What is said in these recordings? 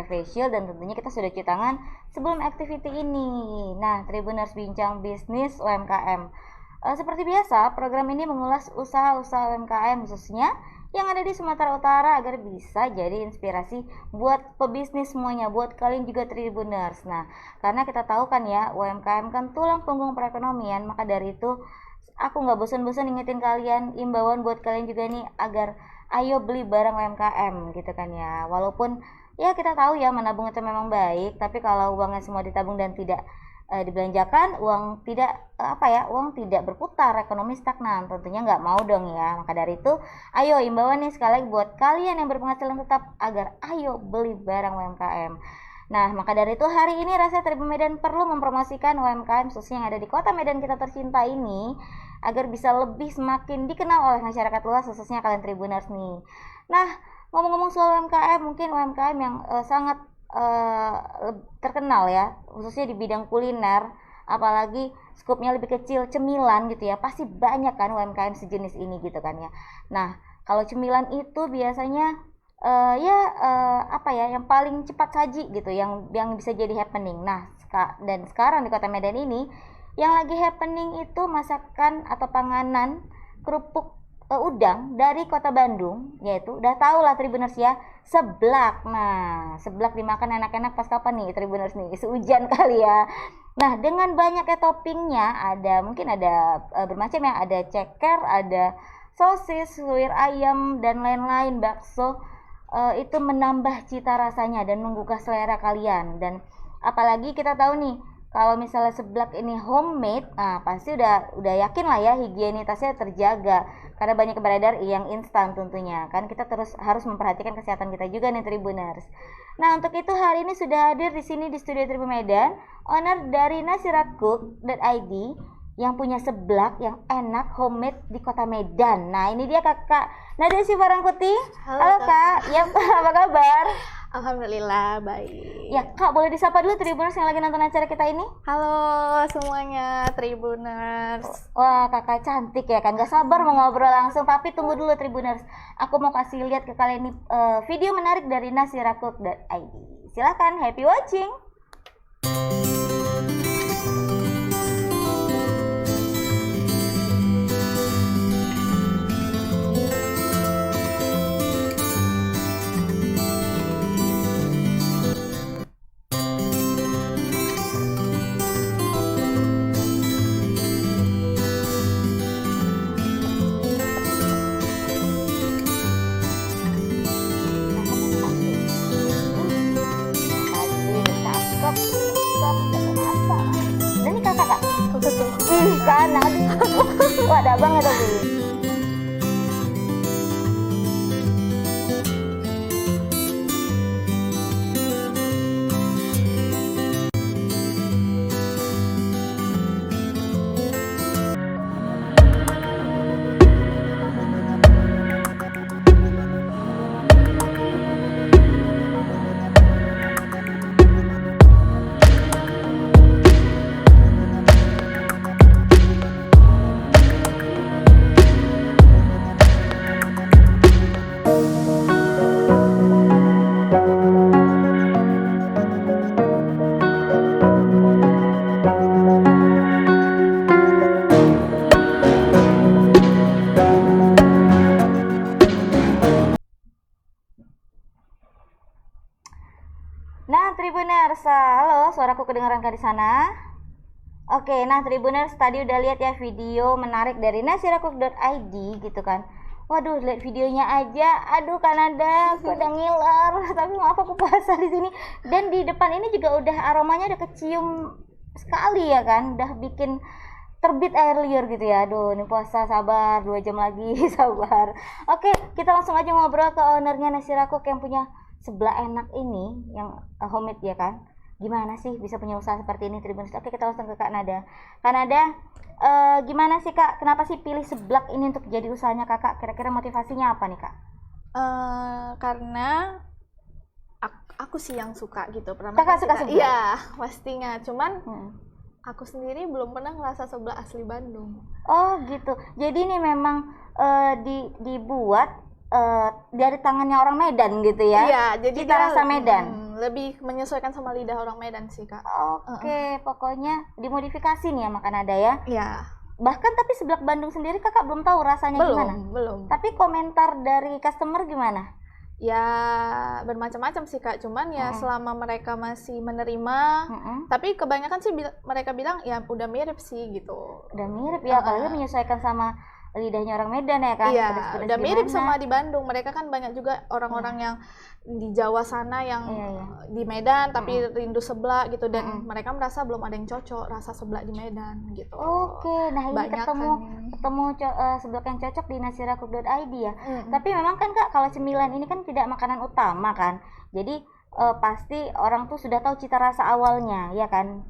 facial, dan tentunya kita sudah cuci tangan sebelum activity ini. Nah, Tribuners Bincang Bisnis UMKM. Seperti biasa, program ini mengulas usaha-usaha UMKM khususnya yang ada di Sumatera Utara agar bisa jadi inspirasi buat pebisnis semuanya, buat kalian juga Tribuners. Nah, karena kita tahu kan ya, UMKM kan tulang punggung perekonomian, maka dari itu aku nggak bosan-bosan ingetin kalian, imbauan buat kalian juga nih agar ayo beli barang UMKM gitu kan ya. Walaupun ya kita tahu ya menabung itu memang baik, tapi kalau uangnya semua ditabung dan tidak dibelanjakan, uang tidak berputar, ekonomi stagnan, tentunya nggak mau dong ya. Maka dari itu ayo imbauan nih sekali lagi buat kalian yang berpenghasilan tetap agar ayo beli barang UMKM. Nah, maka dari itu hari ini Rasa Tribun Medan perlu mempromosikan UMKM khususnya yang ada di kota Medan kita tercinta ini agar bisa lebih semakin dikenal oleh masyarakat luas, khususnya kalian Tribuners nih. Nah, ngomong-ngomong soal UMKM, mungkin UMKM yang sangat terkenal ya, khususnya di bidang kuliner, apalagi skupnya lebih kecil, cemilan gitu ya, pasti banyak kan UMKM sejenis ini gitu kan ya. Nah, kalau cemilan itu biasanya yang paling cepat saji gitu, yang bisa jadi happening. Nah, dan sekarang di kota Medan ini yang lagi happening itu masakan atau panganan kerupuk udang dari kota Bandung, yaitu udah tau lah Tribuners ya, seblak. Nah, seblak dimakan enak-enak pas kapan nih Tribuners nih? Sehujan kali ya. Nah, dengan banyaknya toppingnya, mungkin ada bermacam ya, ada ceker, ada sosis, suwir ayam, dan lain-lain, bakso. Itu menambah cita rasanya dan menggugah selera kalian. Dan apalagi kita tahu nih, kalau misalnya seblak ini homemade, pasti udah yakin lah ya higienitasnya terjaga, karena banyak beredar yang instan tentunya. Kan kita terus harus memperhatikan kesehatan kita juga nih Tribuners. Nah, untuk itu hari ini sudah hadir di sini di studio Tribun Medan, owner dari nasiracook.id yang punya seblak yang enak homemade di kota Medan. Nah, ini dia Kakak Nadia Sibarangkuti. Halo Kak, ya apa kabar? Alhamdulillah baik. Ya Kak, boleh disapa dulu Tribuners yang lagi nonton acara kita ini? Halo semuanya Tribuners. Wah, Kakak cantik ya kan, gak sabar mau ngobrol langsung. Tapi tunggu dulu Tribuners, aku mau kasih lihat ke kalian nih video menarik dari nasiracook.id. Silahkan, happy watching. Kan, wah ada banget tapi. Nah, Tribuners, halo, suaraku kedengaran di sana? Oke, nah Tribuners tadi udah lihat ya video menarik dari nasiracook.id gitu kan. Waduh, lihat videonya aja, aduh Kanada, aku udah ngiler, tapi maaf aku puasa di sini. Dan di depan ini juga udah aromanya udah kecium sekali ya kan, udah bikin terbit air liur gitu ya. Aduh, ini puasa, sabar, 2 jam lagi, sabar. Oke, kita langsung aja ngobrol ke ownernya Nasiracook yang punya seblak enak ini, yang homemade ya kan. Gimana sih bisa punya usaha seperti ini Tribuners? Oke, kita langsung ke Kak Nada. Kak Nada, gimana sih Kak, kenapa sih pilih seblak ini untuk jadi usahanya Kakak? Kira-kira motivasinya apa nih Kak? Karena aku sih yang suka gitu. Kakak suka seblak? Iya, pastinya. Cuman aku sendiri belum pernah ngerasa seblak asli Bandung. Oh gitu. Jadi ini memang dibuat dari tangannya orang Medan gitu ya? Iya, jadi cita rasa Medan. lebih menyesuaikan sama lidah orang Medan sih Kak. Oke, pokoknya dimodifikasi nih ya makan ada ya. Iya. Bahkan tapi seblak Bandung sendiri kakak belum tahu rasanya gimana. Belum. Tapi komentar dari customer gimana? Ya bermacam-macam sih Kak, cuman ya selama mereka masih menerima, tapi kebanyakan sih mereka bilang ya udah mirip sih gitu. Udah mirip ya, apalagi menyesuaikan sama lidahnya orang Medan ya kan. Iya, udah mirip sama di Bandung. Mereka kan banyak juga orang-orang yang di Jawa sana yang di Medan tapi rindu seblak gitu, dan mereka merasa belum ada yang cocok rasa seblak di Medan gitu. Oke, nah ini Banyak ketemu seblak yang cocok di nasirakuk.id ya. Tapi memang kan Kak, kalau cemilan ini kan tidak makanan utama kan. Jadi pasti orang tuh sudah tahu cita rasa awalnya ya kan,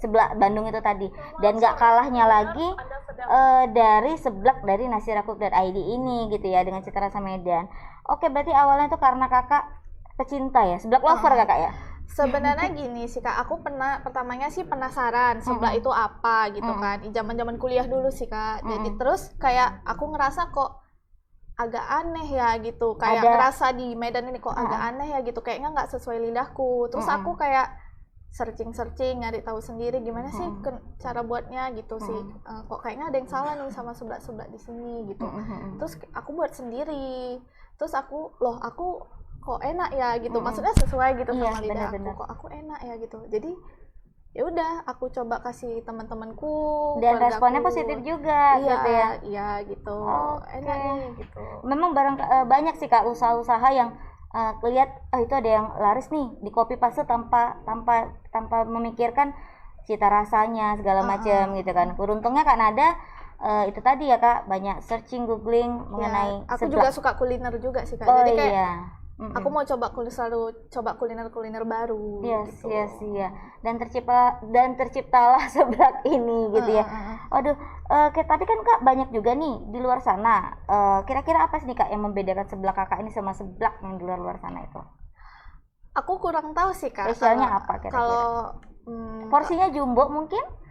seblak Bandung itu tadi, dan gak kalahnya lagi dari seblak dari nasirakuk.id ini gitu ya, dengan cita rasa Medan. Oke, berarti awalnya tuh karena kakak pecinta ya, seblak lover kakak ya? Sebenarnya gini sih Kak, aku pertamanya sih penasaran seblak itu apa gitu kan, zaman-zaman kuliah dulu sih Kak. Jadi terus kayak aku ngerasa kok agak aneh ya gitu, kayak ngerasa di Medan ini kok agak aneh ya gitu, kayaknya nggak sesuai lidahku. Terus aku kayak searching nyari tahu sendiri gimana sih cara buatnya gitu sih. Kok kayaknya ada yang salah nih sama seblak-seblak di sini gitu. Terus aku buat sendiri. Terus aku kok enak ya gitu, maksudnya sesuai gitu sama lidah aku. Kok aku enak ya gitu. Jadi ya udah aku coba kasih teman-temanku, dan responnya positif juga gitu ya. Iya gitu. Enak nih gitu. Memang banyak sih Kak usaha-usaha yang lihat itu ada yang laris nih, di copy paste tanpa memikirkan cita rasanya segala macam gitu kan. Beruntungnya Kak Nada itu tadi ya Kak, banyak searching, googling mengenai aku juga suka kuliner juga sih Kak. Jadi kayak aku mau selalu coba kuliner baru. Yes. Dan terciptalah seblak ini gitu ya. Waduh, tapi kan Kak banyak juga nih di luar sana. Kira-kira apa sih nih Kak yang membedakan seblak kakak ini sama seblak yang di luar sana itu? Aku kurang tahu sih Kak. Spesialnya apa kira-kira? Kalau porsinya jumbo mungkin?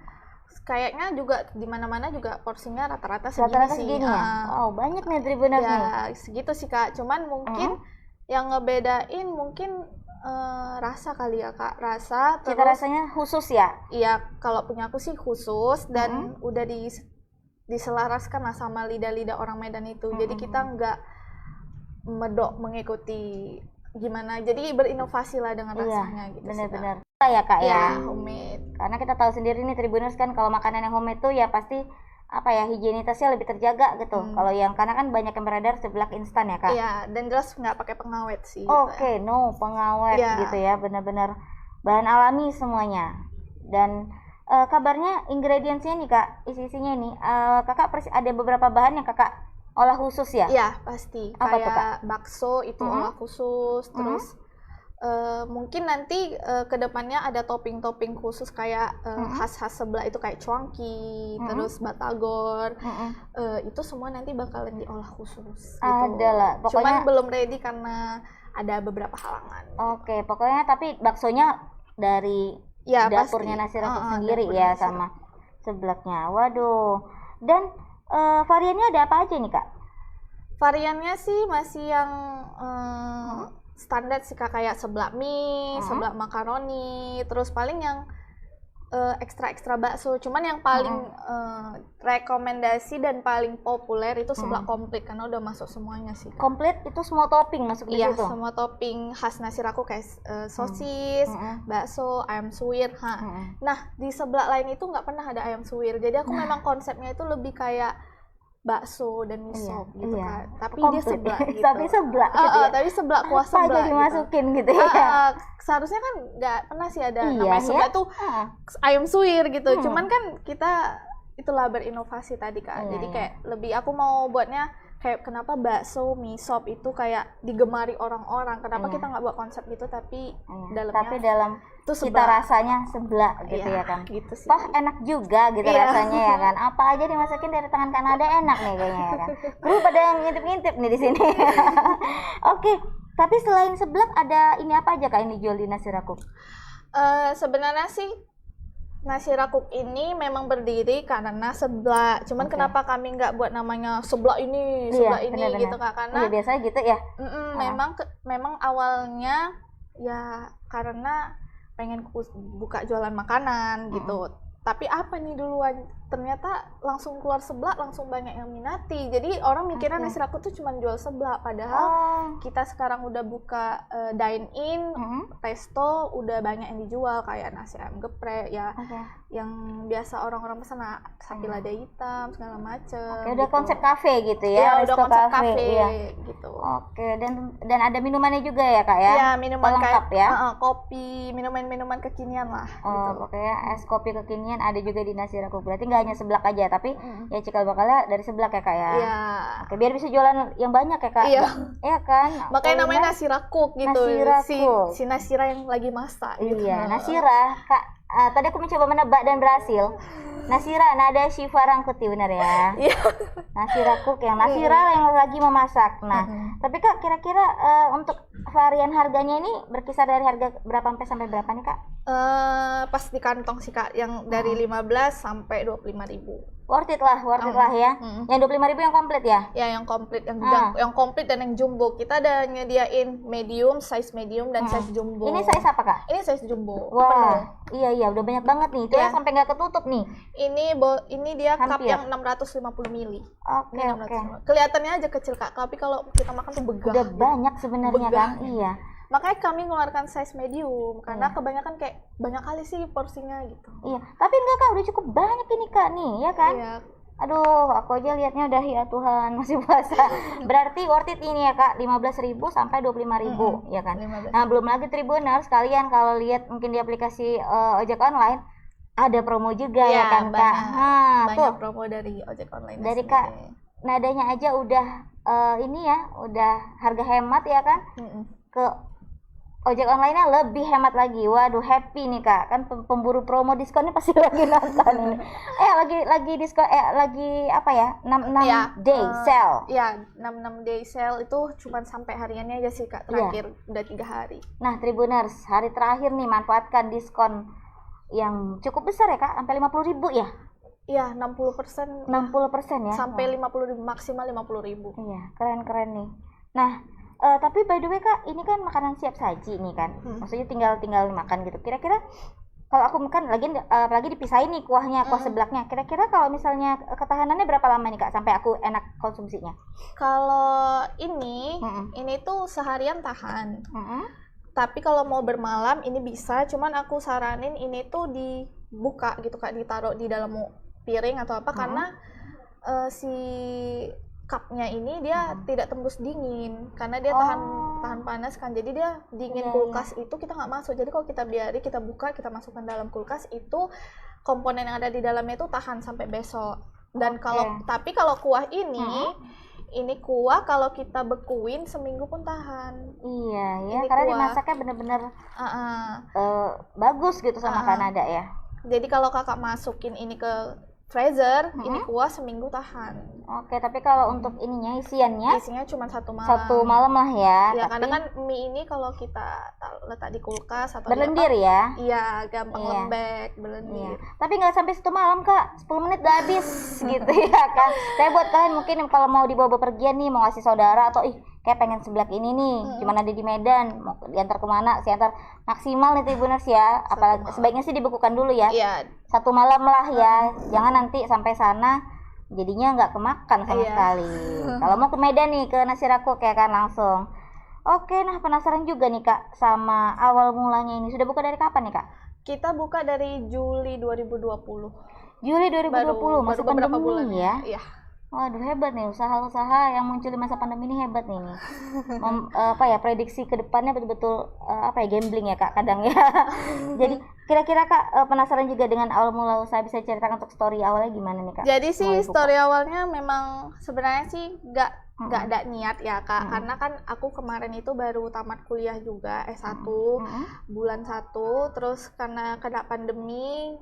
Kayaknya juga di mana-mana juga porsinya rata-rata segini ya. Oh, banyak nih Tribuners nih. Ya, segitu sih Kak. Cuman mungkin yang ngebedain mungkin rasa kali ya Kak, rasa. Cita rasanya khusus ya? Iya, kalau punya aku sih khusus, dan udah diselaraskan lah sama lidah-lidah orang Medan itu. Jadi kita nggak medok mengikuti gimana, jadi berinovasi lah dengan rasanya gitu. Benar-benar ya Kak ya, homemade. Karena kita tahu sendiri nih Tribuners kan, kalau makanan yang homemade tuh ya pasti higienitasnya lebih terjaga gitu. Kalau yang karena kan banyak yang beredar seblak instan ya Kak. Iya, dan jelas nggak pakai pengawet sih. Oke, no pengawet gitu ya, benar-benar bahan alami semuanya. Dan kabarnya ingredientsnya nih Kak, isi-isinya nih, kakak ada beberapa bahan yang kakak olah khusus ya? Iya pasti. Apa kayak tuh, Kak? bakso itu olah khusus, terus mungkin nanti kedepannya ada topping-topping khusus kayak khas-khas sebelah itu kayak cuanki, terus batagor, itu semua nanti bakalan diolah khusus. Ada lah, pokoknya. Cuman belum ready karena ada beberapa halangan. Oke, pokoknya tapi baksonya dari dapurnya Nasirakuk sendiri ya, sama seblaknya. Waduh, dan variannya ada apa aja nih Kak? Variannya sih masih yang standar sih Kak, kayak seblak mie, seblak makaroni, terus paling yang ekstra bakso. Cuman yang paling rekomendasi dan paling populer itu seblak komplit, karena udah masuk semuanya sih Kak. Komplit itu semua topping masuk di situ? Iya, semua topping khas Nasirakuk kayak sosis, bakso, ayam suwir. Nah, di seblak lain itu nggak pernah ada ayam suwir. Jadi aku memang konsepnya itu lebih kayak bakso dan mie sop gitu kan. Tapi komplit. Dia seblak gitu. Tapi seblak gitu ya? Tapi seblak kuah seblak apa aja dimasukin gitu ya? Seharusnya kan nggak pernah sih ada namanya seblak tuh ayam suwir gitu. Cuman kan kita itulah berinovasi tadi Kak. Jadi kayak lebih aku mau buatnya kayak kenapa bakso, mie sop itu kayak digemari orang-orang. Kenapa kita nggak buat konsep gitu tapi dalam itu cita rasanya seblak gitu ya kan. Gitu sih. Toh enak juga gitu rasanya ya kan. Apa aja dimasukin dari tangan Kanada enak nih kayaknya ya kan. Kru pada ngintip-ngintip nih di sini. Oke, tapi selain seblak ada ini apa aja Kak yang dijual di Nasirakuk? Sebenarnya sih Nasi rakuk ini memang berdiri karena seblak. Cuman Oke. kenapa kami nggak buat namanya seblak ini, Iya, seblak ini benar-benar. gitu Kak? Karena Iya, biasanya gitu ya. memang awalnya ya karena pengen buka jualan makanan gitu. Tapi apa nih duluan? Ternyata langsung keluar seblak, langsung banyak yang minati. Jadi orang mikirnya Oke. nasi rakuk tuh cuma jual seblak, padahal Oh. kita sekarang udah buka dine in, resto, udah banyak yang dijual kayak nasi ayam geprek ya, Oke. yang biasa orang-orang pesan sapi lada hitam segala macem. Oke, udah gitu. konsep kafe gitu Iya, ya, udah resto konsep cafe, kafe iya. gitu. Oke, dan ada minumannya juga ya kak ya? Iya, minuman lengkap kayak ya? kopi, minuman-minuman kekinian lah Oh, gitu. pokoknya es kopi kekinian ada juga di nasi rakuk. Berarti nggak hanya seblak aja, tapi ya cikal bakalnya dari seblak ya kak ya? Iya. Oke, biar bisa jualan yang banyak ya kak? Iya. Iya kan? Makanya namanya Kuliner- nasi rakuk gitu. Nasi rakuk. Si Nasira yang lagi masak gitu. Iya, Nasira, kak. Tadi aku mencoba menebak dan berhasil. Nasira, nada Syifa Rangkuti, benar ya? Iya. Nasi rakuk yang Nasira yang lagi memasak. Nah, tapi kak kira-kira untuk varian harganya ini berkisar dari harga berapa sampai berapa nih kak? Pas di kantong sih kak, yang dari 15 sampai 25.000. Worth it lah ya. Yang 25.000 yang komplit ya? Ya, yang komplit, yang komplit dan yang jumbo. Kita ada nyediain medium, size medium dan size jumbo. Ini size apa kak? Ini size jumbo. Wah, iya udah banyak banget nih. Itu Iya. sampai nggak ketutup nih. Ini dia cup Hampir. yang 650 ml. Oke, Ini oke. 650. Kelihatannya aja kecil kak, tapi kalau kita makan tuh begah. Udah banyak sebenarnya Begah. kan? Iya. Makanya kami ngeluarkan size medium karena kebanyakan kayak banyak kali sih porsinya gitu. Iya. Tapi enggak kak, udah cukup banyak ini kak nih, ya kan? Iya. Aduh, aku aja liatnya udah ya Tuhan masih puasa. Berarti worth it ini ya kak, 15.000 sampai 25.000 ya kan. 15. Nah belum lagi Tribuners, kalian kalau lihat mungkin di aplikasi ojek online ada promo juga ya kan kak. Nah banyak tuh promo dari ojek online. dari kak nadanya aja udah ini ya, udah harga hemat ya kan. Ke ojek online-nya lebih hemat lagi. Waduh, happy nih kak, kan pemburu promo diskon ini pasti lagi nonton ini. Lagi diskon lagi apa ya, 66 day sale. Iya, 66 day sale itu cuma sampai hariannya aja sih kak, terakhir udah 3 hari. Nah Tribuners, hari terakhir nih manfaatkan diskon yang cukup besar ya kak, sampai 50.000 ya. Iya, 60%. 60% ya. Sampai 50.000, maksimal 50.000. Iya, keren nih. Nah, tapi by the way kak, ini kan makanan siap saji nih kan. Maksudnya tinggal dimakan gitu. Kira-kira kalau aku makan lagi dipisahin nih kuahnya, kuah seblaknya. Kira-kira kalau misalnya ketahanannya berapa lama nih kak sampai aku enak konsumsinya? Kalau ini tuh seharian tahan. Tapi kalau mau bermalam ini bisa, cuman aku saranin ini tuh dibuka gitu kak, ditaruh di dalam piring atau apa karena si cupnya ini dia tidak tembus dingin karena dia tahan panas kan, jadi dia dingin kulkas itu kita nggak masuk. Jadi kalau kita kita buka, kita masukkan dalam kulkas, itu komponen yang ada di dalamnya itu tahan sampai besok. Dan tapi kalau kuah ini kuah kalau kita bekuin seminggu pun tahan. Iya ya, Ini karena kuah. dimasaknya bener-bener bagus gitu sama Kanada ya. Jadi kalau kakak masukin ini ke freezer, ini kuah seminggu tahan. Oke, tapi kalau untuk ininya isiannya Isinya cuma 1 malam. 1 malam lah ya. Ya, tapi karena kan mie ini kalau kita letak di kulkas atau berlendir di apa, ya. iya gampang Iya. lembek, berlendir. Tapi nggak sampai 1 malam kak, 10 menit udah habis gitu ya kan. Saya buat kalian mungkin kalau mau dibawa bepergian nih, mau ngasih saudara atau kayak pengen seblak ini nih, cuman ada di Medan, mau diantar kemana, saya antar maksimal nih Tribuners ya. Apalagi sebaiknya sih dibekukan dulu ya. Iya. 1 malam lah ya, jangan nanti sampai sana jadinya nggak kemakan sama sekali. Kalau mau ke Medan nih, ke Nasi Rakuk ya kan langsung. Oke, nah penasaran juga nih kak sama awal mulanya ini. Sudah buka dari kapan nih kak? Kita buka dari Juli 2020. Juli 2020, masih beberapa pandemi bulan ya? Iya. Waduh, hebat nih usaha-usaha yang muncul di masa pandemi ini, hebat nih. Prediksi ke depannya betul-betul gambling ya kak kadang ya. Jadi kira-kira kak penasaran juga dengan awal mula usaha, bisa ceritakan untuk story awalnya gimana nih kak? Jadi sih story awalnya memang sebenarnya sih nggak ada niat ya kak, karena kan aku kemarin itu baru tamat kuliah juga S1 bulan 1, terus karena kena pandemi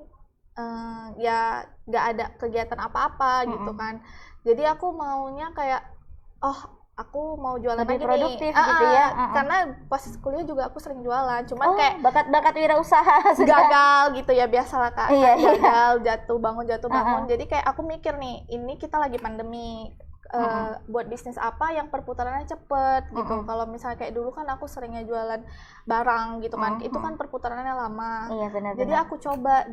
ya nggak ada kegiatan apa-apa gitu kan. Jadi aku maunya kayak aku mau jualan lebih lagi produktif nih. gitu ya. Karena pas kuliah juga aku sering jualan, cuman Oh, kayak bakat wirausaha sudah. gagal gitu ya, biasalah Kak. Iya, Kan gagal, jatuh bangun. Jadi kayak aku mikir nih, ini kita lagi pandemi. Buat bisnis apa yang perputarannya cepet gitu. Kalau misalnya kayak dulu kan aku seringnya jualan barang gitu kan, itu kan perputarannya lama. Iya, benar. Jadi aku coba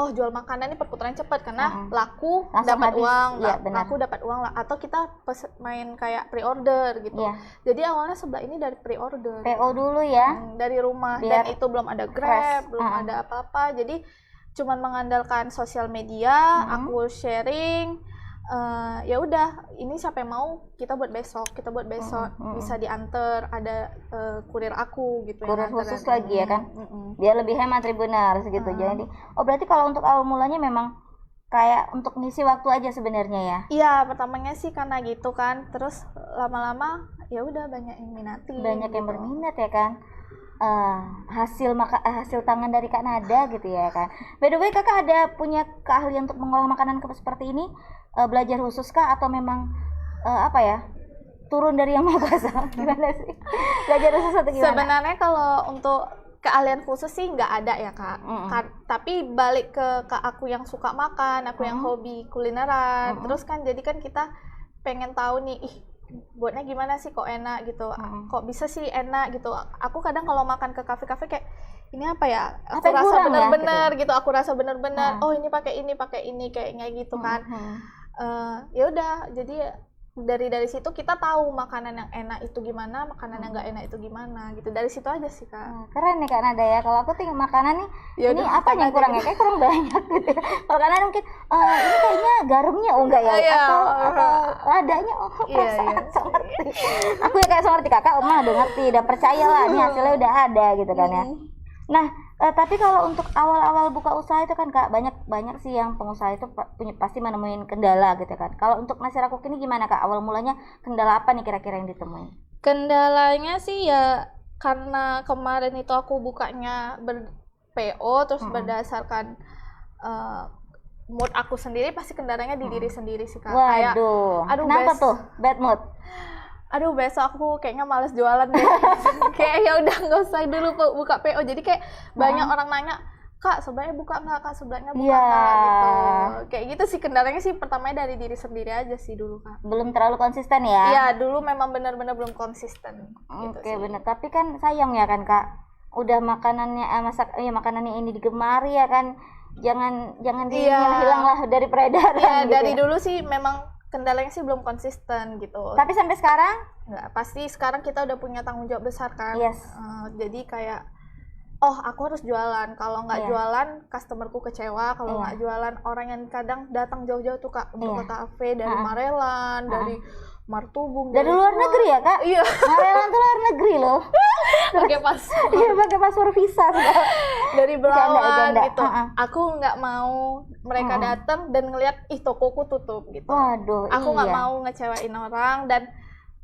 jual makanan ini perputaran cepet karena laku, langsung dapat habis. uang, Iya, benar. laku dapat uang lah. Atau kita main kayak pre-order gitu. Iya. Jadi awalnya sebelah ini dari pre-order. PO dulu ya. Dari rumah. Biar Dan itu belum ada Grab, belum ada apa-apa. Jadi cuman mengandalkan sosial media, aku sharing. Ya udah, ini siapa yang mau kita buat besok bisa diantar, ada kurir aku gitu, kurir khusus lagi ya kan, biar lebih hemat Tribuners gitu. Jadi berarti kalau untuk awal mulanya memang kayak untuk ngisi waktu aja sebenarnya ya? Iya, pertamanya sih karena gitu kan, terus lama-lama ya udah banyak yang minati, banyak yang berminat ya kan. Hasil tangan dari Kak Nada gitu ya kan. By the way, Kakak ada punya keahlian untuk mengolah makanan seperti ini? Belajar khusus kah atau memang turun dari yang Maha Kuasa? Gimana sih? Belajar khusus atau gimana? Sebenarnya kalau untuk keahlian khusus sih nggak ada ya Kak. Tapi balik ke aku yang suka makan, aku yang hobi kulineran. Terus kan jadi kan kita pengen tahu nih, buatnya gimana sih kok enak gitu, kok bisa sih enak gitu. Aku kadang kalau makan ke kafe-kafe kayak ini apa ya, aku rasa bener-bener ya, gitu. Aku rasa bener-bener oh ini pakai ini kayaknya gitu kan. Ya udah, jadi dari situ kita tahu makanan yang enak itu gimana, makanan yang nggak enak itu gimana gitu. Dari situ aja sih Kak. Keren nih Kak Nada ya. Kalau aku tinggal makanan nih, ini apa yang kurang ya? Kayak kurang banyak gitu. Kalau Kak Nada mungkin ini kayaknya garamnya enggak ya, atau ladanya perasaan seperti. Aku ya kayak seperti Kakak, udah ngerti, udah percaya lah, ini hasilnya udah ada gitu kan ya. Nah, tapi kalau untuk awal-awal buka usaha itu kan Kak, banyak sih yang pengusaha itu pasti menemuin kendala gitu kan. Kalau untuk Nasi Rakuk ini gimana Kak? Awal mulanya kendala apa nih kira-kira yang ditemuin? Kendalanya sih ya karena kemarin itu aku bukanya ber-PO terus berdasarkan mood aku sendiri, pasti kendalanya di diri sendiri sih Kak. Waduh, kenapa tuh bad mood? Aduh, besok aku kayaknya males jualan deh. Kayak ya udah nggak usah dulu buka PO. Jadi kayak banyak orang nanya, Kak sebenarnya buka nggak, Kak sebenarnya buka nggak gitu. Kayak gitu sih kendalanya sih, pertamanya dari diri sendiri aja sih dulu Kak. Belum terlalu konsisten ya? Iya, dulu memang benar-benar belum konsisten. Oke, benar. Tapi kan sayang ya kan Kak, udah makanannya makanannya ini digemari ya kan, jangan hilanglah dari peredaran. Iya, gitu dari dulu sih memang kendalanya sih belum konsisten gitu. Tapi sampai sekarang? Nggak, pasti sekarang kita udah punya tanggung jawab besar kan. Yes. Jadi kayak, aku harus jualan. Kalau nggak jualan, customerku kecewa. Kalau nggak jualan, orang yang kadang datang jauh-jauh tuh Kak untuk ke kafe dari Marelan, dari Martubung, dari luar negeri ya Kak? Iya. Marelan tuh luar negeri loh. Pakai paspor. Iya, pakai paspor visa. Dari Belawan gitu. Aku nggak mau mereka datang dan ngelihat tokoku tutup gitu. Waduh, aku nggak mau ngecewain orang, dan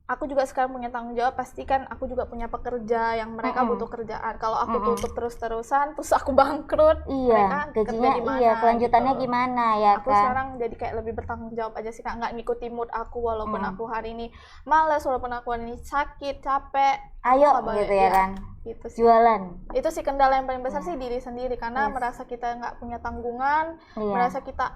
aku juga sekarang punya tanggung jawab. Pastikan aku juga punya pekerja yang mereka butuh kerjaan. Kalau aku tutup terus-terusan, terus aku bangkrut, mereka gajinya kerja di mana? Kelanjutannya gitu. Gimana ya aku kan? Sekarang jadi kayak lebih bertanggung jawab aja sih Kak, nggak ngikuti mood aku. Walaupun aku hari ini malas, walaupun aku hari ini sakit, capek, ayo gitu ya kan, gitu sih. Jualan. Itu sih kendala yang paling besar sih, diri sendiri. Karena merasa kita nggak punya tanggungan, merasa kita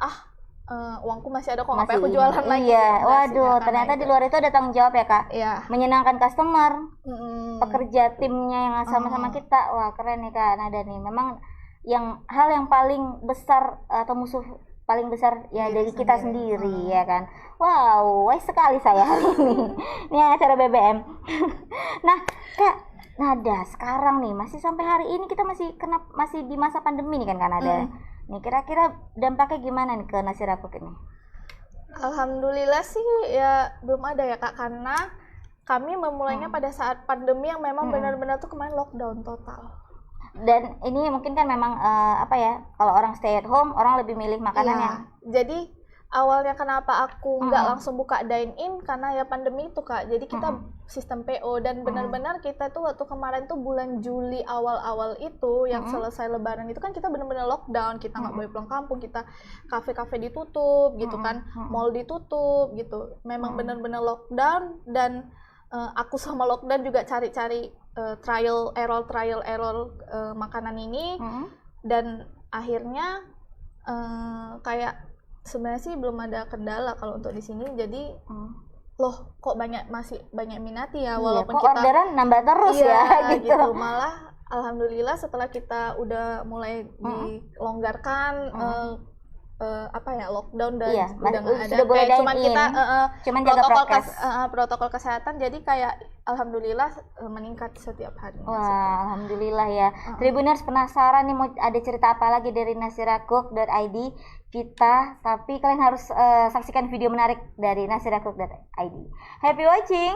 uangku masih ada kok, ngapain aku jualan lagi. Iya, waduh, ternyata di luar itu ada tanggung jawab ya Kak. Iya. Menyenangkan customer, pekerja timnya yang sama-sama kita. Wah, keren nih Kak Nada nih. Memang hal yang paling besar atau musuh paling besar ya dari kita sendiri ya kan. Wow, wise sekali saya hari ini. Ini acara BBM. Nah, Kak Nada, sekarang nih masih sampai hari ini kita masih di masa pandemi nih kan Kak Nada. Nih kira-kira dampaknya gimana nih ke Nasi Rakuk ini? Alhamdulillah sih ya belum ada ya Kak, karena kami memulainya pada saat pandemi yang memang benar-benar tuh kemarin lockdown total. Dan ini mungkin kan memang kalau orang stay at home, orang lebih milih makanan yang jadi awalnya kenapa aku nggak langsung buka dine in karena ya pandemi itu Kak. Jadi kita sistem PO dan benar-benar kita tuh waktu kemarin tuh bulan Juli awal-awal itu yang selesai Lebaran itu kan kita benar-benar lockdown, kita nggak boleh pulang kampung, kita kafe-kafe ditutup gitu kan, mall ditutup gitu. Memang benar-benar lockdown dan aku sama lockdown juga cari-cari trial error makanan ini dan akhirnya kayak sebenarnya sih belum ada kendala kalau untuk di sini, jadi loh kok masih banyak minati ya, walaupun kok kita orderan nambah terus ya gitu. Malah alhamdulillah setelah kita udah mulai dilonggarkan lockdown dan udah nggak ada, sudah boleh cuman kita cuman jaga protokol kesehatan, jadi kayak alhamdulillah meningkat setiap hari. Wah, alhamdulillah ya. Tribuners penasaran nih mau ada cerita apa lagi dari nasiracook.id kita, tapi kalian harus saksikan video menarik dari nasiracook.id. Happy watching.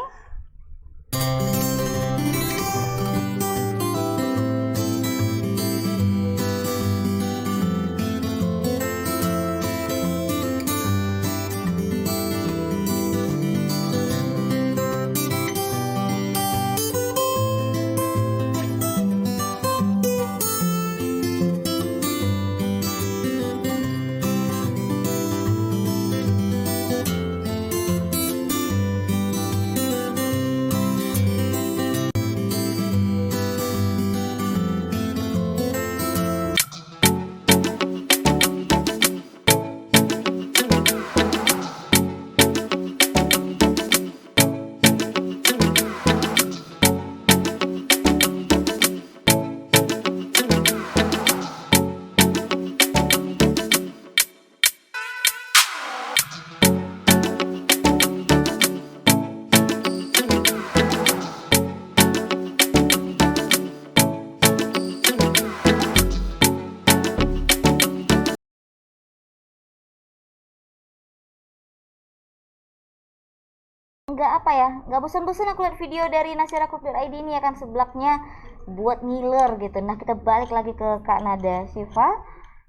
nggak bosan-bosan aku lihat video dari nasiracook.id ini ya kan, seblaknya buat ngiler gitu. Nah kita balik lagi ke Kak Nada Syifa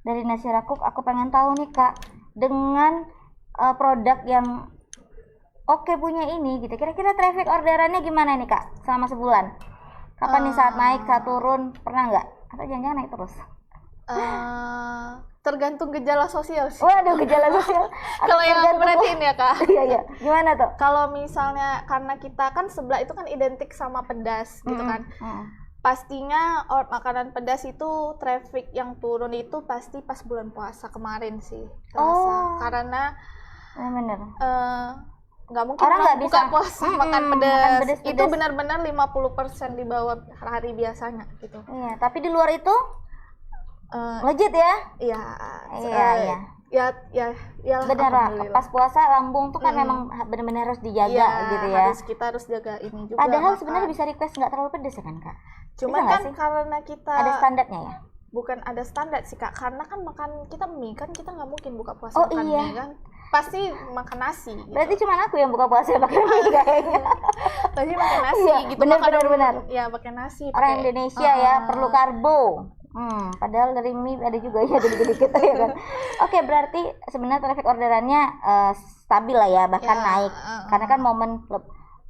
dari Nasiracook. Aku pengen tahu nih Kak, dengan produk yang oke punya ini gitu, kira-kira traffic orderannya gimana nih Kak selama sebulan? Kapan nih saat naik, saat turun, pernah nggak? Atau jangan-jangan naik terus? Tergantung gejala sosial sih. Waduh, gejala sosial. Kalau yang aku perhatiin ya Kak. Iya. Gimana tuh? Kalau misalnya karena kita kan seblak itu kan identik sama pedas gitu kan. Pastinya makanan pedas itu traffic yang turun itu pasti pas bulan puasa kemarin sih. Karena bener. Nggak mungkin orang nggak bisa buka puasa makan pedas. Itu benar-benar 50% di bawah hari biasanya gitu. Iya, tapi di luar itu legit ya? Iya. Ya. Benar lah. Pas puasa lambung tuh kan memang benar-benar harus dijaga gitu ya. Kita harus jaga ini juga. Padahal sebenarnya bisa request nggak terlalu pedas ya kan Kak? Cuman kan karena kita ada standarnya ya? Bukan ada standar sih Kak, karena kan makan kita mie kan kita nggak mungkin buka puasa makan mie kan. Pasti makan nasi gitu. Berarti cuma aku yang buka puasa pakai mie kayaknya. Pasti makan nasi gitu. Benar. Ya pakai nasi. Orang Indonesia ya perlu karbo. Padahal dari mie ada juga ya dikit-dikit ya kan. Oke, berarti sebenarnya traffic orderannya stabil lah ya, bahkan naik. Karena kan momen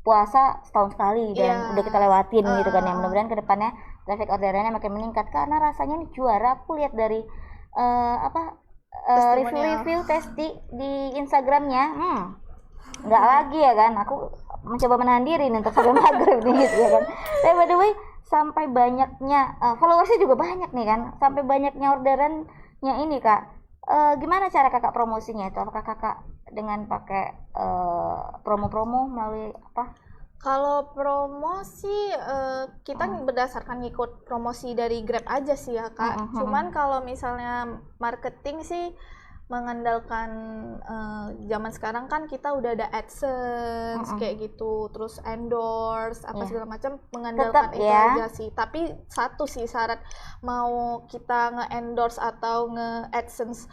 puasa setahun sekali dan udah kita lewatin gitu kan ya. Mudah-mudahan kedepannya traffic orderannya makin meningkat karena rasanya nih juara. Aku lihat dari review testi di Instagramnya, nggak lagi ya kan. Aku mencoba menahan diri nih untuk sampai maghrib nih gitu ya kan. Tapi by the way, sampai banyaknya followersnya juga banyak nih kan, sampai banyaknya orderannya ini Kak. Gimana cara kakak promosinya itu? Apakah kakak dengan pakai promo-promo melalui apa? Kalau promosi kita berdasarkan ngikut promosi dari Grab aja sih ya Kak. Cuman kalau misalnya marketing sih mengandalkan zaman sekarang kan kita udah ada AdSense kayak gitu, terus endorse apa segala macam, mengandalkan itu aja sih. Tapi satu sih syarat mau kita nge-endorse atau nge-AdSense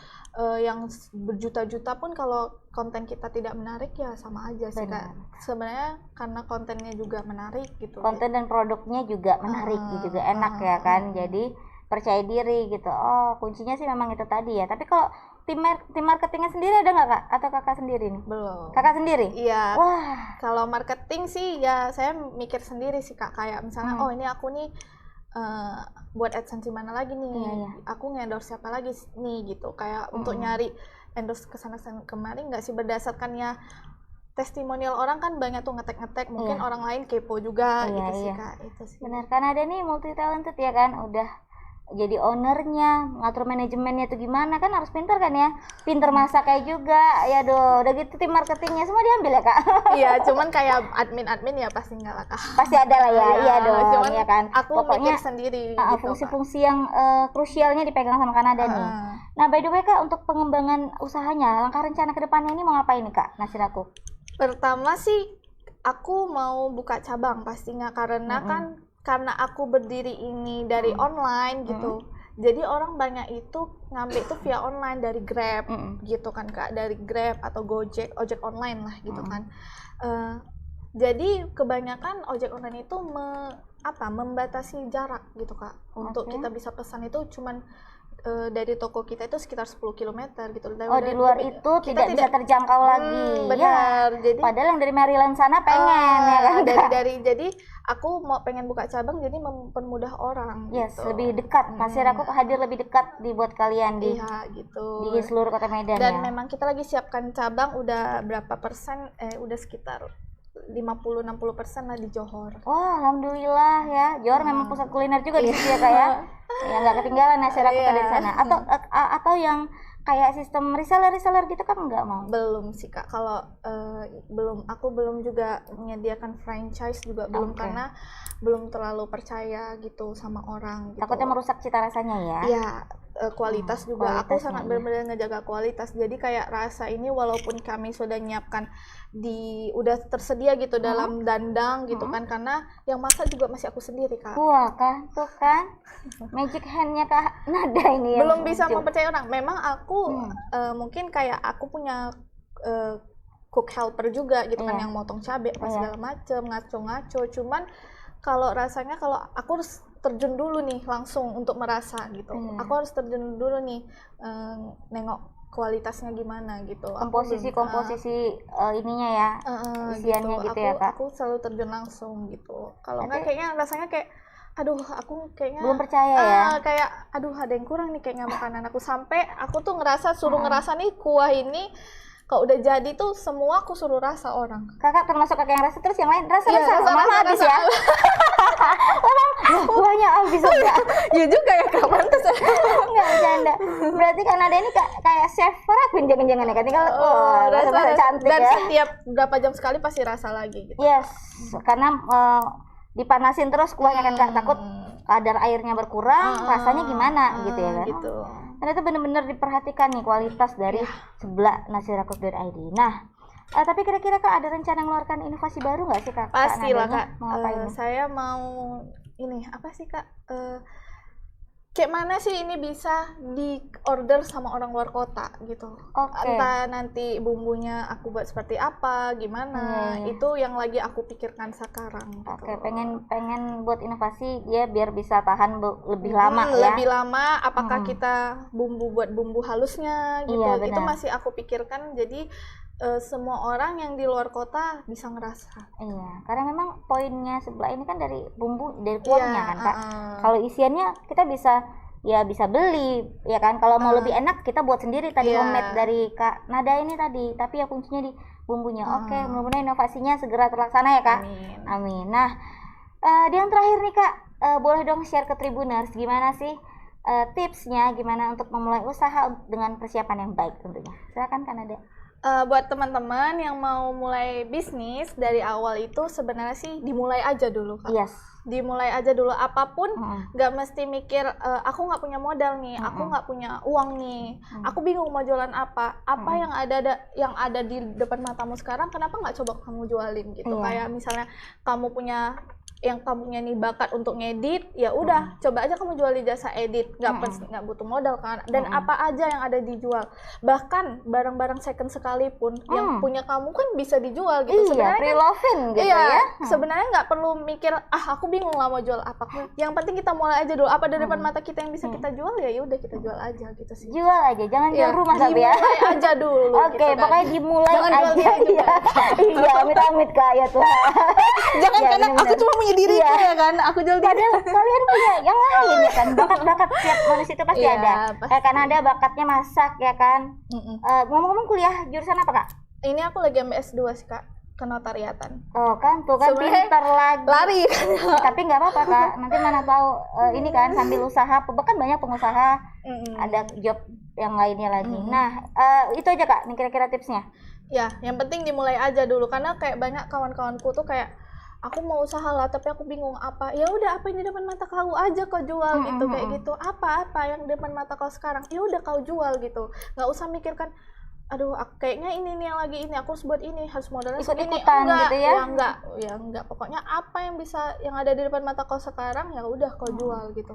yang berjuta-juta pun kalau konten kita tidak menarik ya sama aja sih Kak. Sebenarnya karena kontennya juga menarik gitu. Konten dan produknya juga menarik juga enak ya kan. Jadi percaya diri gitu. Oh, kuncinya sih memang itu tadi ya. Tapi kalau tim marketingnya sendiri ada nggak Kak? Atau Kakak sendiri nih? Belum. Kakak sendiri? Iya. Wah. Kalau marketing sih ya saya mikir sendiri sih Kak. Kayak misalnya oh ini aku nih buat AdSense mana lagi nih? Iya. Aku nge-endorse siapa lagi nih gitu. Kayak untuk nyari endorse kesana kemari nggak sih berdasarkannya testimonial orang kan banyak tuh ngetek mungkin orang lain kepo juga gitu sih Kak. Itu sih. Benar, kan ada nih multi talented ya kan, udah jadi ownernya, ngatur manajemennya itu gimana, kan harus pintar kan ya, pintar masak kayak juga ya udah gitu tim marketingnya semua diambil ya Kak. Iya, cuman kayak admin ya pasti nggak lah Kak. Pasti ada lah ya, iya dong cuman ya kan. Aku pokoknya mikir sendiri gitu, fungsi-fungsi yang krusialnya dipegang sama Kanada nih. Nah by the way Kak, untuk pengembangan usahanya, langkah rencana kedepannya ini mau ngapain nih Kak Nasiraku? Pertama sih aku mau buka cabang pastinya karena aku berdiri ini dari online gitu. Jadi orang banyak itu ngambil itu via online dari Grab gitu kan Kak, dari Grab atau Gojek, ojek online lah gitu kan. Jadi kebanyakan ojek online itu membatasi jarak gitu Kak. Untuk kita bisa pesan itu cuman dari toko kita itu sekitar 10 km gitu. Di luar itu tidak bisa terjangkau lagi. Benar. Ya. Jadi padahal yang dari Maryland sana pengen ya kan. Jadi aku mau pengen buka cabang jadi mempermudah orang. Yes, gitu. lebih dekat. Nasiraku hadir lebih dekat buat kalian di gitu. Di seluruh kota Medan. Dan memang kita lagi siapkan cabang udah berapa persen? Udah sekitar 50-60% lah di Johor. Wah, alhamdulillah ya. Johor memang pusat kuliner juga di situ ya Kak ya. Ya nggak ketinggalan Nasiraku dari sana. Atau yang kayak sistem reseller gitu kan nggak mau? Belum sih Kak. Kalau aku belum juga menyediakan franchise juga belum karena belum terlalu percaya gitu sama orang. Gitu. Takutnya merusak cita rasanya ya. Iya. Kualitas juga aku sangat benar-benar ngejaga kualitas, jadi kayak rasa ini walaupun kami sudah nyiapkan udah tersedia gitu dalam dandang gitu kan, karena yang masak juga masih aku sendiri Kak. Wah kan, tuh kan magic handnya Kak Nada ini belum bisa mempercayai orang. Memang aku mungkin kayak aku punya cook helper juga gitu kan yang motong cabai segala macem, ngaco-ngaco, cuman kalau rasanya kalau aku harus terjun dulu nih langsung untuk merasa gitu. Aku harus terjun dulu nih nengok kualitasnya gimana gitu. Komposisi ininya ya, isiannya gitu ya Kak. Aku selalu terjun langsung gitu. Kalau enggak kayaknya rasanya kayak aduh aku kayaknya belum percaya ya. Kayak aduh ada yang kurang nih kayaknya makanan aku, sampai aku tuh suruh ngerasa nih kuah ini kalau udah jadi tuh semua aku suruh rasa orang. Kakak termasuk kakak yang rasa, terus yang lain rasa mama habis ya. Kuahnya habis enggak? Ya juga ya Kak, pantas. Enggak bercanda. Berarti kan ada ini kayak chef Farah jangan-jangan ya kan, tinggal rasa cantik dan ya. setiap berapa jam sekali pasti rasa lagi gitu. Yes, karena dipanasin terus kuahnya kan Kak, takut kadar airnya berkurang, rasanya gimana gitu ya kan. Gitu. Ternyata benar-benar diperhatikan nih kualitas dari sebelah nasiraku.id. Nah, tapi kira-kira Kak ada rencana mengeluarkan inovasi baru nggak sih Kak? Pastilah Kak. Saya mau ini apa sih Kak? Kayak mana sih ini bisa di order sama orang luar kota gitu. Entah nanti bumbunya aku buat seperti apa, gimana. Itu yang lagi aku pikirkan sekarang. Gitu. Pengen buat inovasi ya biar bisa tahan lebih lama ya. Lebih lama, apakah kita buat bumbu halusnya gitu. Itu masih aku pikirkan, jadi semua orang yang di luar kota bisa ngerasa. Iya, karena memang poinnya sebelah ini kan dari bumbu, dari kuahnya kan Kak. Kalau isiannya kita bisa beli ya kan. Kalau mau lebih enak kita buat sendiri tadi homemade dari Kak Nada ini tadi. Tapi ya kuncinya di bumbunya. Oke, mudah-mudahan inovasinya segera terlaksana ya Kak. Amin. Nah, yang terakhir nih Kak, boleh dong share ke Tribuners gimana sih tipsnya gimana untuk memulai usaha dengan persiapan yang baik tentunya. Silakan Kak Nada. Buat teman-teman yang mau mulai bisnis dari awal itu sebenarnya sih dimulai aja dulu Kak. Yes. Dimulai aja dulu apapun, nggak mesti mikir aku nggak punya modal nih, aku nggak punya uang nih, aku bingung mau jualan apa yang ada di depan matamu sekarang, kenapa nggak coba kamu jualin gitu. Kayak misalnya kamu punya yang kamunya nih bakat untuk ngedit, ya udah coba aja kamu jual di jasa edit, nggak butuh modal kan, dan apa aja yang ada dijual, bahkan barang-barang second sekalipun yang punya kamu kan bisa dijual gitu. Sebenarnya pre-loving gitu ya. Ya. Sebenarnya nggak perlu mikir aku bingung lah mau jual apa, yang penting kita mulai aja dulu, apa dari depan mata kita yang bisa kita jual, ya udah kita jual aja gitu sih. Jual aja, jangan jual rumah tapi ya. Dimulai aja dulu. Oke, gitu kan. pokoknya dimulai Jangan jual aja diri juga. ya. Iya, amit-amit Kak ya Tuhan. Jangan Ya, karena bener-bener. aku cuma punya diri ya kan, aku jual diri. Padahal kalian punya yang lain ya kan, bakat-bakat tiap manusia itu pasti Iya, ada. pasti. Kayak Kanada bakatnya masak ya kan. Ngomong-ngomong kuliah jurusan apa Kak? Ini aku lagi ambil S2 sih Kak, kenotariatan. Oh kan, tuh kan Sebenarnya pinter lagi. Lari kan. Tapi nggak apa-apa Kak, nanti mana tahu ini kan sambil usaha, bahkan banyak pengusaha ada job yang lainnya lagi. Nah, itu aja Kak, ini kira-kira tipsnya. Ya, yang penting dimulai aja dulu, karena kayak banyak kawan-kawanku tuh kayak aku mau usaha lah tapi aku bingung apa. Ya udah, apa yang di depan mata kau aja kau jual gitu, kayak gitu. Apa yang di depan mata kau sekarang, ya udah kau jual gitu. Nggak usah mikirkan aduh kayaknya ini nih yang lagi ini aku harus buat ini, harus modalnya segini. Ikut-ikutan gitu ya. Enggak, pokoknya apa yang bisa yang ada di depan mata kau sekarang ya udah kau jual gitu.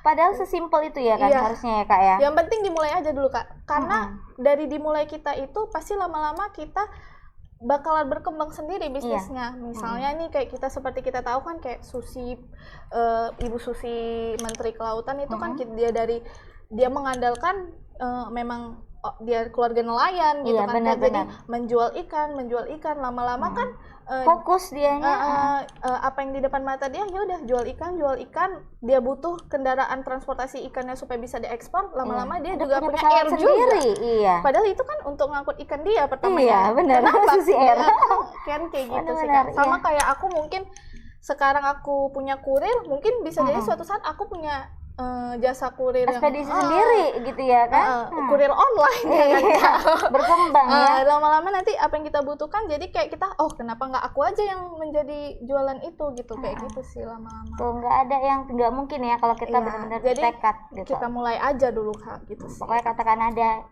Padahal sesimpel itu ya kan harusnya ya Kak ya. Yang penting dimulai aja dulu Kak, karena dari dimulai kita itu pasti lama-lama kita bakalan berkembang sendiri bisnisnya. Misalnya nih kayak kita, seperti kita tahu kan kayak Susi, Ibu Susi Menteri Kelautan itu kan dia mengandalkan memang dia keluarga nelayan gitu kan. Jadi menjual ikan lama-lama kan fokus dianya apa yang di depan mata dia, ya udah jual ikan, dia butuh kendaraan transportasi ikannya supaya bisa diekspor, lama-lama dia juga punya air sendiri. juga. Iya. Padahal itu kan untuk ngangkut ikan dia pertama ya. Benar. Kenapa? Susi Air. Kan kayak gitu sih Kak. Sama kayak aku mungkin sekarang aku punya kurir, mungkin bisa jadi suatu saat aku punya jasa kurir ekspedisi sendiri gitu ya kan, kurir online berkembang ya. Lama-lama nanti apa yang kita butuhkan, jadi kayak kita kenapa nggak aku aja yang menjadi jualan itu gitu, kayak gitu sih lama-lama. Tuh nggak mungkin ya kalau kita benar-benar tekad gitu. Kita mulai aja dulu Kak gitu sih. Pokoknya katakan ada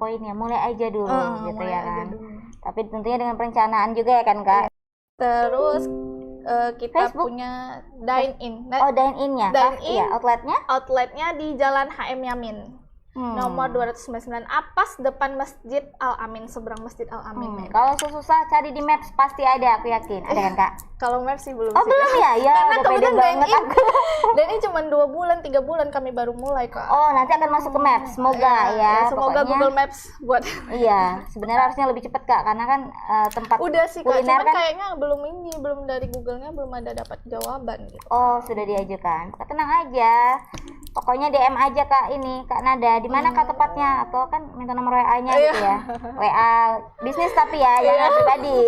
poinnya, mulai aja dulu gitu ya kan. Tapi tentunya dengan perencanaan juga ya kan Kak. Terus kita Facebook punya dine in. Dine in-nya. Iya, outletnya? Outletnya di Jalan HM Yamin. Nomor 299 Apas, depan Masjid Al Amin, seberang Masjid Al Amin. Kalau susah cari di Maps pasti ada, aku yakin. Ada kan Kak? Kalau Maps sih belum. Belum ya? Ya, karena udah pede banget aku. Dan ini cuma 2 bulan, 3 bulan kami baru mulai Kak. Nanti akan masuk ke Maps, semoga ya. Semoga pokoknya, Google Maps buat. Iya, sebenarnya harusnya lebih cepat Kak, karena kan tempat udah sih Kak, kuliner cuman kan kayaknya belum dari Google-nya belum ada dapat jawaban gitu. Sudah diajukan. Tenang aja. Pokoknya DM aja Kak ini, Kak Nada. Di mana Kak tepatnya? Atau kan minta nomor WA-nya gitu ya. WA bisnis tapi ya, jangan pribadi.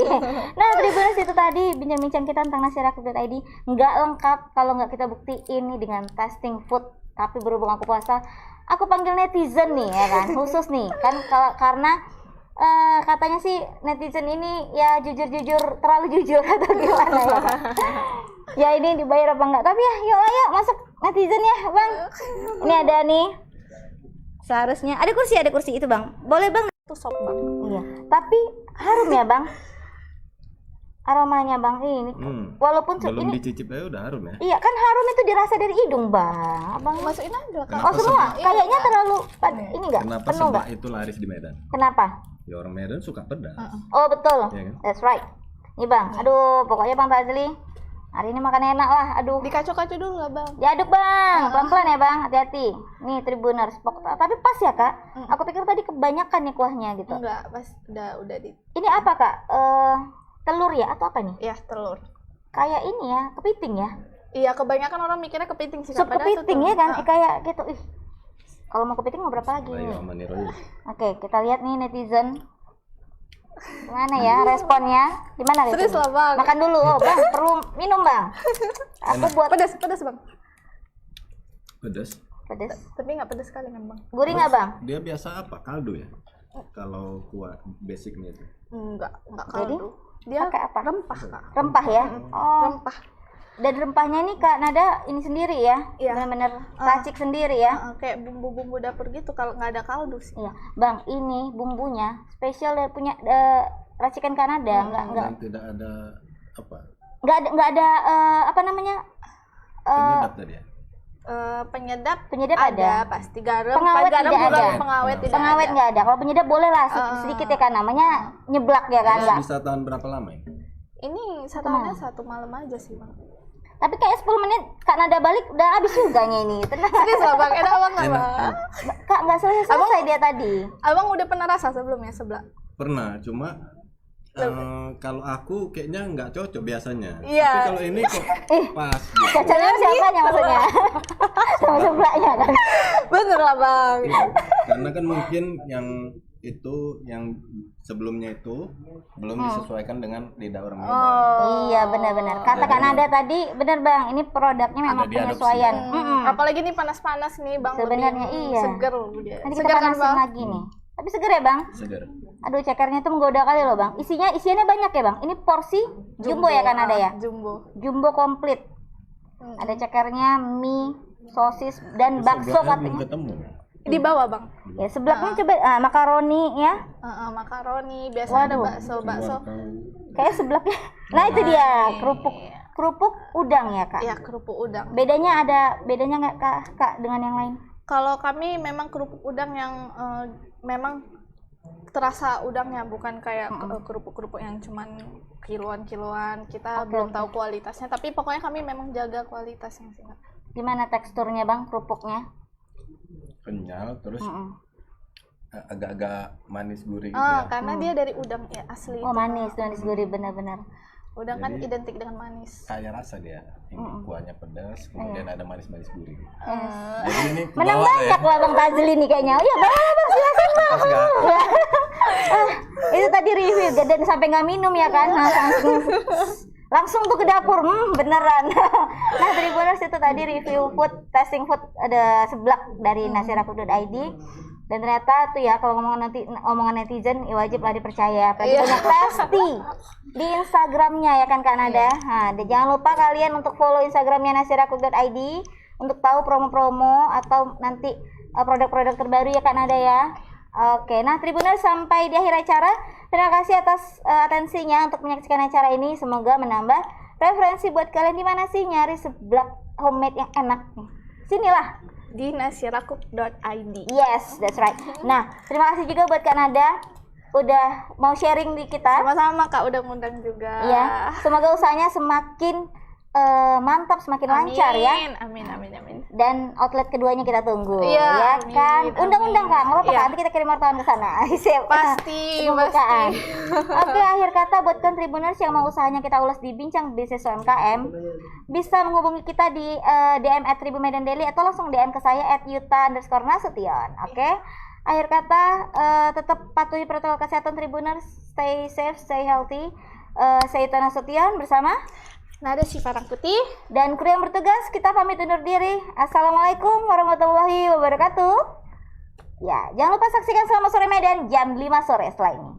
Nah, Tribuners itu tadi bincang-bincang kita tentang nasirakib.id. Nggak lengkap kalau nggak kita buktiin nih dengan testing food. Tapi berhubung aku puasa, aku panggil netizen nih ya kan, khusus nih kan karena katanya sih netizen ini ya jujur terlalu jujur atau gimana ya. Ya ini dibayar apa enggak? Tapi ya yuk ayo masuk netizen ya Bang. Ini ada nih. Seharusnya ada kursi itu Bang. Boleh Bang? Itu sop Bang. Iya. Tapi harum ya Bang. Aromanya Bang ini. Walaupun belum ini dicicip aja udah harum ya. Iya kan harum itu dirasa dari hidung Bang. Abang Masukin aja Kak. Kenapa semua? Kayaknya terlalu ini enggak? Kenapa Penuh sebab enggak? itu laris di Medan? Kenapa? Ya orang Medan suka pedas. Oh betul. Iya kan? That's right. Nih Bang. Aduh, pokoknya Bang Fazli hari ini makan enak lah. Aduh. Dikacau-kacau dulu lah Bang. Diaduk Bang, pelan-pelan ya Bang, hati-hati. Nih Tribuners, tapi pas ya Kak. Aku pikir tadi kebanyakan nih kuahnya gitu. Enggak, pas udah di. Ini apa Kak? Telur ya atau apa nih? Ya, telur. Kayak ini ya, kepiting ya. Iya, kebanyakan orang mikirnya kepiting sih. Sup kepiting ya kan? Kayak gitu. Ih. Kalau mau kepiting mau berapa lagi? Ayo sama Niro. Oke, kita lihat nih netizen. Gimana ya responnya? Gimana Serius lah Bang. Makan dulu, Bang. Perlu minum Bang. Aku buat pedas Bang. Pedas. pedas. Tapi nggak pedas sekali kan Bang? Gurih nggak Bang? Dia biasa apa? Kaldu ya? Kalau kuah basicnya itu. Enggak Jadi, kaldu. Dia pakai apa? rempah Kak. Rempah ya? Oh. Rempah. Dan rempahnya ini Kak Nada ini sendiri ya? Iya. Benar-benar racik sendiri ya? Kayak bumbu-bumbu dapur gitu, kalau nggak ada kaldu sih. Iya. Bang, ini bumbunya spesial dari punya racikan Kanada, enggak. Dan tidak ada apa? nggak ada apa namanya Penyedap tadi ya. Penyedap ada. pasti garam. Pengawet garam tidak juga ada. pengawet tidak Pengawet ada. nggak ada. Kalau penyedap boleh lah sedikit ya kan, namanya nyeblak ya kan, Terus nggak. bisa tahan berapa lama ya? Ini satuannya 1 malam aja sih bang. Tapi kayak 10 menit Kak Nada balik udah habis juga ini. Tenang. Serius lah bang, enak banget Enak. bang. Kak nggak selesai dia tadi. Abang udah pernah rasa sebelumnya seblak? Pernah, cuma kalau aku kayaknya nggak cocok biasanya. Iya. Tapi kalau ini kok pas. Gitu. Cocoknya siapanya maksudnya? Sama seblaknya kan. Bener lah bang. Iya. Karena kan mungkin yang sebelumnya itu belum disesuaikan dengan lidah orang Medan. Iya benar-benar. Kata Kak Nada tadi benar bang. Ini produknya memang Ada diadopsi. penyesuaian. Apalagi nih panas-panas nih bang. Sebenarnya lebih iya. Seger. Nanti kita Seger kan panasin bang? lagi nih. Tapi seger ya bang. Segar. Aduh cekernya itu menggoda kali loh bang. Isiannya banyak ya bang. Ini porsi jumbo ya kan ada ya. Jumbo. Jumbo komplit. Ada cekernya, mie, sosis dan bakso Sebelaknya belum katanya. ketemu. Di bawah bang. Ya seblaknya coba makaroni ya. Makaroni biasanya ada Waduh. bakso. Kayak seblaknya. Nah itu dia kerupuk udang ya kak. Ya kerupuk udang. Bedanya nggak kak dengan yang lain? Kalau kami memang kerupuk udang yang memang terasa udangnya, bukan kayak kerupuk-kerupuk yang cuman kiloan-kiloan. Kita belum tahu kualitasnya, tapi pokoknya kami memang jaga kualitasnya sih. Gimana teksturnya bang kerupuknya? Kenyal, terus agak-agak manis gurih gitu Ah, ya. karena dia dari udang ya asli. Oh manis gurih benar-benar. Udang kan Jadi- identik dengan manis. Kaya rasa dia. Ini kuahnya pedas, kemudian ada manis-manis gurih. Eh, Jadi ini Menang kebawa banyak lah bang Fazli nih kayaknya. Oh iya bang silakan bang. Pas nggak? Itu tadi review dan sampai nggak minum ya kan. Nah, langsung tuh ke dapur beneran. Nah Tribuners itu tadi review tasting food ada seblak dari nasiraku.id. Dan ternyata tuh ya kalau omongan netizen ya wajib lah dipercaya. Apalagi banyak testi di Instagramnya ya kan Kak Nada. Nah, dan jangan lupa kalian untuk follow Instagramnya nasiraku.id untuk tahu promo-promo atau nanti produk-produk terbaru ya Kak Nada ya. Oke, nah Tribuners sampai di akhir acara. Terima kasih atas atensinya untuk menyaksikan acara ini. Semoga menambah referensi buat kalian di mana sih nyari seblak homemade yang enak nih. Sinilah. di nasirakup.id. Yes, that's right. Nah, terima kasih juga buat Kak Nada udah mau sharing di kita. Sama-sama Kak, udah ngundang juga. Iya, semoga usahanya semakin mantap, semakin lancar ya. Amin, amin, amin. Dan outlet keduanya kita tunggu, Iya, ya amin, kan? Undang-undang amin. Kak, nggak apa-apa Iya. Kak, nanti kita kirim wartawan ke sana. Siap. Pasti, Pembukaan. pasti. Oke, akhir kata buat Tribuners yang mau usahanya kita ulas di Bincang Bisnis UMKM, bisa menghubungi kita di DM @tribunmedandaily atau langsung DM ke saya @yuta_nasution. Oke. Akhir kata, tetap patuhi protokol kesehatan Tribuners, stay safe, stay healthy. Saya Yuta Nasution bersama Nada Syifa Rangkuti. dan kru yang bertugas, kita pamit undur diri. Assalamualaikum warahmatullahi wabarakatuh. Ya, jangan lupa saksikan Selama Sore Medan jam 5 sore setelah ini.